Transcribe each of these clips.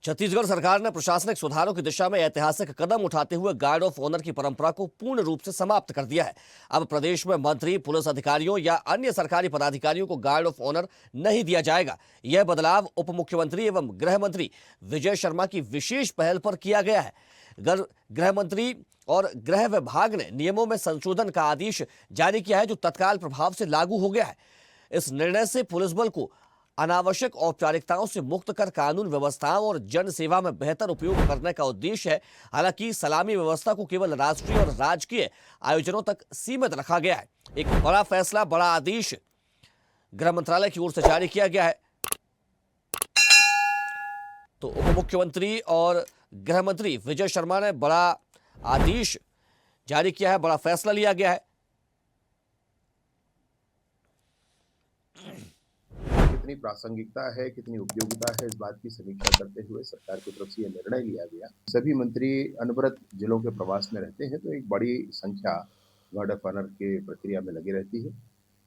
छत्तीसगढ़ सरकार ने प्रशासनिक सुधारों की दिशा में ऐतिहासिक कदम उठाते हुए गार्ड ऑफ ऑनर की परंपरा को पूर्ण रूप से समाप्त कर दिया है। अब प्रदेश में मंत्री, पुलिस अधिकारियों या अन्य सरकारी पदाधिकारियों को गार्ड ऑफ ऑनर नहीं दिया जाएगा। यह बदलाव उप मुख्यमंत्री एवं गृह मंत्री विजय शर्मा की विशेष पहल पर किया गया है। गृह मंत्री और गृह विभाग ने नियमों में संशोधन का आदेश जारी किया है, जो तत्काल प्रभाव से लागू हो गया है। इस निर्णय से पुलिस बल को अनावश्यक औपचारिकताओं से मुक्त कर कानून व्यवस्थाओं और जन सेवा में बेहतर उपयोग करने का उद्देश्य है। हालांकि सलामी व्यवस्था को केवल राष्ट्रीय और राजकीय आयोजनों तक सीमित रखा गया है। एक बड़ा फैसला, बड़ा आदेश गृह मंत्रालय की ओर से जारी किया गया है। तो उप मुख्यमंत्री और गृह मंत्री विजय शर्मा ने बड़ा आदेश जारी किया है, बड़ा फैसला लिया गया है। कितनी प्रासंगिकता है, कितनी उपयोगिता है, इस बात की समीक्षा करते हुए सरकार की तरफ से यह निर्णय लिया गया। सभी मंत्री अनवरत जिलों के प्रवास में रहते हैं, तो एक बड़ी संख्या गार्ड ऑफ ऑनर के प्रक्रिया में लगी रहती है।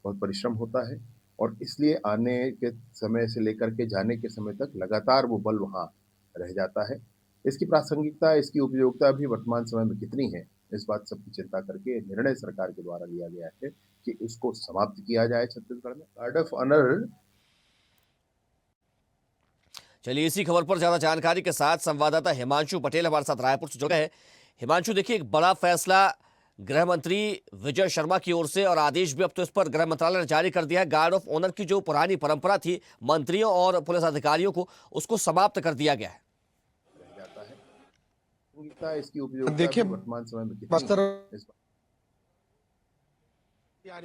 बहुत परिश्रम होता है और इसलिए आने के समय से लेकर के जाने के समय तक लगातार वो बल वहाँ रह जाता है। इसकी प्रासंगिकता, इसकी उपयोगिता भी वर्तमान समय में कितनी है, इस बात सबकी चिंता करके निर्णय सरकार के द्वारा लिया गया है कि इसको समाप्त किया जाए छत्तीसगढ़ में। Guard of honour. चलिए, इसी खबर पर ज्यादा जानकारी के साथ संवाददाता हिमांशु पटेल हमारे साथ रायपुर से जुड़े हैं। हिमांशु, देखिए, एक बड़ा फैसला गृह मंत्री विजय शर्मा की ओर से और आदेश भी अब तो इस पर गृह मंत्रालय ने जारी कर दिया है। गार्ड ऑफ ऑनर की जो पुरानी परंपरा थी मंत्रियों और पुलिस अधिकारियों को, उसको समाप्त कर दिया गया है। इसकी उपयोगिता देखिए, वर्तमान समय में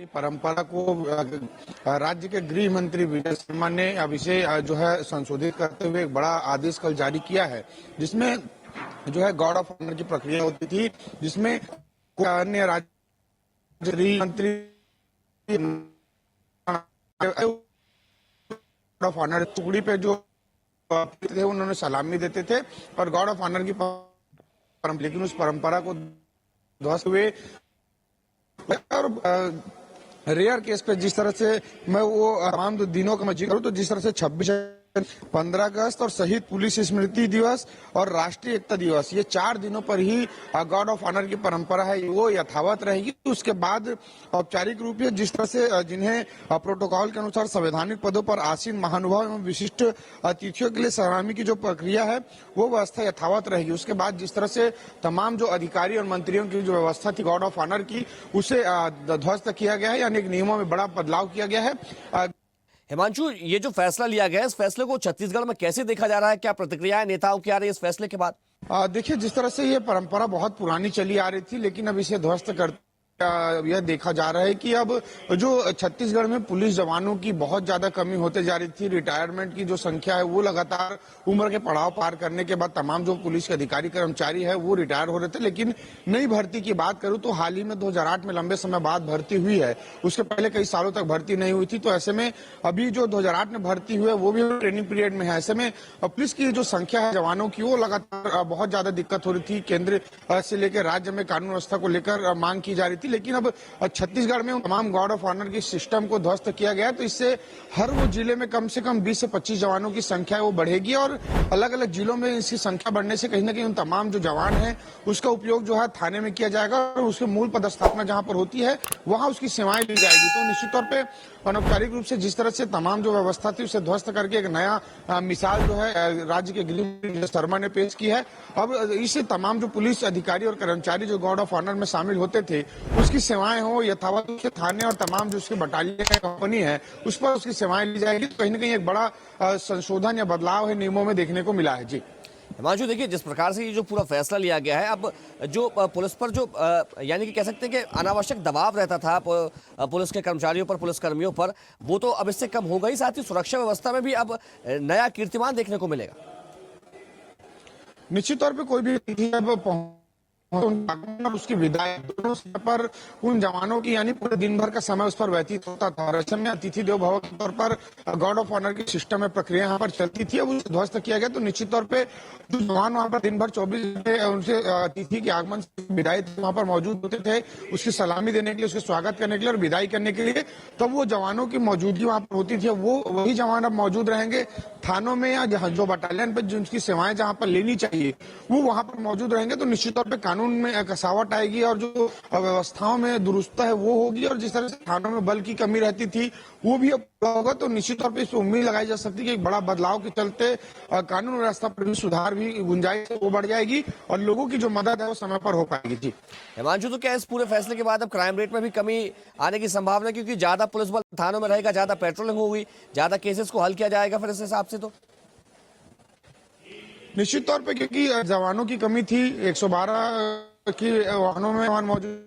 परंपरा को राज्य के गृह मंत्री विजय शर्मा ने अब इसे जो है संशोधित करते हुए एक बड़ा आदेश कल जारी किया है, जिसमें जो है गार्ड ऑफ ऑनर की प्रक्रिया होती थी, जिसमें अन्य राज्य गृह मंत्री गार्ड ऑफ ऑनर टुकड़ी पे जो थे उन्होंने सलामी देते थे और गार्ड ऑफ ऑनर की परंपरा, लेकिन उस परंपरा को ध्वस्त हुए और रेयर केस पे जिस तरह से मैं वो तमाम दिनों का मैं जिक्र करूं, तो जिस तरह से 26 15 अगस्त और शहीद पुलिस स्मृति दिवस और राष्ट्रीय एकता दिवस, ये 4 दिनों पर ही गार्ड ऑफ ऑनर की परंपरा है वो यथावत रहेगी। उसके बाद औपचारिक रूप से जिस तरह से जिन्हें प्रोटोकॉल के अनुसार संवैधानिक पदों पर आसीन महानुभाव एवं विशिष्ट अतिथियों के लिए सलामी की जो प्रक्रिया है वो व्यवस्था यथावत रहेगी। उसके बाद जिस तरह से तमाम जो अधिकारी और मंत्रियों की जो व्यवस्था थी गार्ड ऑफ ऑनर की, उसे ध्वस्त किया गया है, यानी नियमों में बड़ा बदलाव किया गया है। हिमांशु, ये जो फैसला लिया गया है, इस फैसले को छत्तीसगढ़ में कैसे देखा जा रहा है? क्या प्रतिक्रियाएं नेताओं की आ रही है इस फैसले के बाद? देखिए, जिस तरह से ये परंपरा बहुत पुरानी चली आ रही थी, लेकिन अब इसे ध्वस्त कर यह देखा जा रहा है कि अब जो छत्तीसगढ़ में पुलिस जवानों की बहुत ज्यादा कमी होते जा रही थी, रिटायरमेंट की जो संख्या है वो लगातार उम्र के पड़ाव पार करने के बाद तमाम जो पुलिस के अधिकारी कर्मचारी है वो रिटायर हो रहे थे। लेकिन नई भर्ती की बात करूं तो हाल ही में 2008 में लंबे समय बाद भर्ती हुई है, उसके पहले कई सालों तक भर्ती नहीं हुई थी। तो ऐसे में अभी जो 2008 में भर्ती हुई है वो भी ट्रेनिंग पीरियड में है। ऐसे में पुलिस की जो संख्या है जवानों की वो लगातार बहुत ज्यादा दिक्कत हो रही थी। केंद्र से लेकर राज्य में कानून व्यवस्था को लेकर मांग की जा रही थी, लेकिन अब छत्तीसगढ़ में तमाम गार्ड ऑफ ऑनर की सिस्टम को ध्वस्त किया गया है। तो इससे हर वो जिले में कम से कम 20 से 25 जवानों की संख्या है वो बढ़ेगी और अलग अलग जिलों में इसकी संख्या बढ़ने से कहीं ना कहीं उन तमाम जो जवान हैं उसका उपयोग जो है थाने में किया जाएगा और उसके मूल पदस्थापना जहां पर होती है वहां उसकी सेवाएं ली जाएगी। तो निश्चित तौर पर अनौपचारिक रूप से जिस तरह से तमाम जो व्यवस्था थी उसे ध्वस्त करके एक नया मिसाल जो है राज्य के गृह मंत्री शर्मा ने पेश की है। अब इससे तमाम जो पुलिस अधिकारी और कर्मचारी जो गार्ड ऑफ ऑनर में शामिल होते थे उसकी सेवाएं हो यथावत, उसके थाने और तमाम जो उसके बटालियन कंपनी है उस पर उसकी सेवाएं ली जाएगी। तो कहीं ना कहीं एक बड़ा संशोधन या बदलाव है नियमों में देखने को मिला है। जी हिमांशु, देखिए, जिस प्रकार से ये जो पूरा फैसला लिया गया है, अब जो पुलिस पर जो यानी कि कह सकते हैं कि अनावश्यक दबाव रहता था पुलिस के कर्मचारियों पर, पुलिसकर्मियों पर, वो तो अब इससे कम होगा ही, साथ ही सुरक्षा व्यवस्था में भी अब नया कीर्तिमान देखने को मिलेगा। निश्चित तौर पर कोई भी और उसकी विदाई दोनों समय पर उन जवानों की यानी पूरे दिन भर का समय उस पर व्यतीत होता था। और ऐसे में अतिथि देवो भव के तौर पर गार्ड ऑफ ऑनर की सिस्टम में प्रक्रिया यहाँ पर चलती थी। अब उसे ध्वस्त किया गया तो निश्चित तौर पे जो जवान वहाँ पर दिन भर 24 घंटे उनसे अतिथि के आगमन से विदाई वहाँ पर मौजूद होते थे, उसकी सलामी देने के लिए, उसके स्वागत करने के लिए और विदाई करने के लिए, तब वो जवानों की मौजूदगी वहाँ पर होती थी। वो वही जवान अब मौजूद रहेंगे थानों में या जो बटालियन पर जिनकी सेवाएं जहाँ पर लेनी चाहिए वो वहाँ पर मौजूद रहेंगे। तो निश्चित तौर पर कानून में कसावट आएगी और जो व्यवस्थाओं में दुरुस्ता है वो होगी। और जिस तरह से थानों में बल की कमी रहती थी वो भी अब होगा। तो निश्चित तौर पर इस पर उम्मीद लगाई जा सकती है कि एक बड़ा बदलाव के चलते कानून व्यवस्था पर भी सुधार भी गुंजाइश वो बढ़ जाएगी और लोगों की जो मदद है वो समय पर हो पाएगी। जी हिमांशु, तो क्या इस पूरे फैसले के बाद अब क्राइम रेट में भी कमी आने की संभावना है, क्योंकि ज्यादा पुलिस बल थानों में रहेगा, ज्यादा पेट्रोलिंग होगी, ज्यादा केसेस को हल किया जाएगा फिर इस हिसाब से? तो निश्चित तौर पे क्योंकि जवानों की कमी थी, 112 की वाहनों में जवान मौजूद,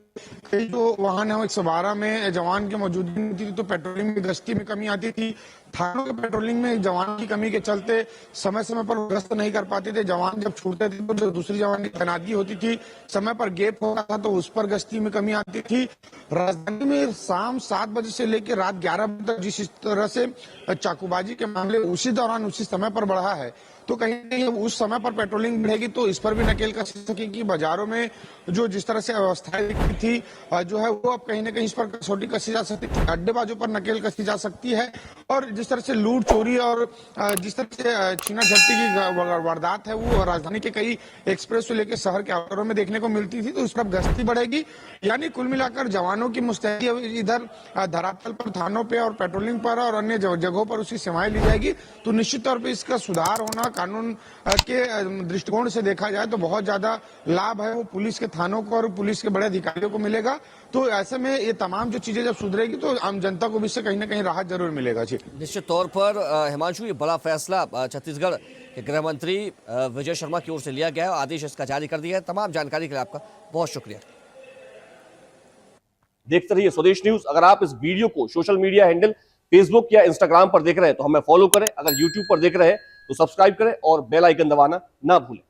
कई जो वाहन है 112 में जवान की मौजूदगी नहीं थी तो पेट्रोलिंग में गश्ती में कमी आती थी। थानों के पेट्रोलिंग में जवान की कमी के चलते समय समय पर गश्त नहीं कर पाते थे। जवान जब छूटते थे तो जो दूसरी जवान की तैनाती होती थी, समय पर गैप होता था तो उस पर गश्ती में कमी आती थी। राजधानी में शाम 7 बजे से लेकर रात 11 बजे तक जिस तरह से चाकूबाजी के मामले उसी दौरान उसी समय पर बढ़ा है, तो कहीं ना कहीं उस समय पर पेट्रोलिंग बढ़ेगी तो इस पर भी नकेल कस सकेगी। बाजारों में जो जिस तरह से अवस्थाएं दिखती थी जो है वो अब कहीं ना कहीं इस पर कसौटी कसी जा सकती है, अड्डेबाजों पर नकेल कसी जा सकती है। और जिस तरह से लूट चोरी और जिस तरह से छीना झपटी की वारदात है वो राजधानी के कई एक्सप्रेस से लेकर शहर के आउटरों में देखने को मिलती थी, तो इस पर गश्ती बढ़ेगी। यानी कुल मिलाकर जवानों की मुस्तैदी इधर धरातल पर, थानों पे और पेट्रोलिंग पर और अन्य जगहों पर उसकी सेवाएं ली जाएगी। तो निश्चित तौर पर इसका सुधार होना कानून के दृष्टिकोण से देखा जाए तो बहुत ज्यादा लाभ है वो पुलिस के थानों को और पुलिस के बड़े अधिकारियों को मिलेगा। तो ऐसे में ये तमाम जो चीजें जब सुधरेगी तो आम जनता को भी इससे कहीं ना कहीं राहत जरूर मिलेगा। जी निश्चित तौर पर हिमांशु, ये बड़ा फैसला छत्तीसगढ़ के गृह मंत्री विजय शर्मा की ओर से लिया गया है, आदेश इसका जारी कर दिया है। तमाम जानकारी के लिए आपका बहुत शुक्रिया। देखते रहिए स्वदेश न्यूज। अगर आप इस वीडियो को सोशल मीडिया हैंडल फेसबुक या इंस्टाग्राम पर देख रहे हैं तो हमें फॉलो करें, अगर यूट्यूब पर देख रहे हैं तो सब्सक्राइब करें और बेल आइकन दबाना ना भूलें।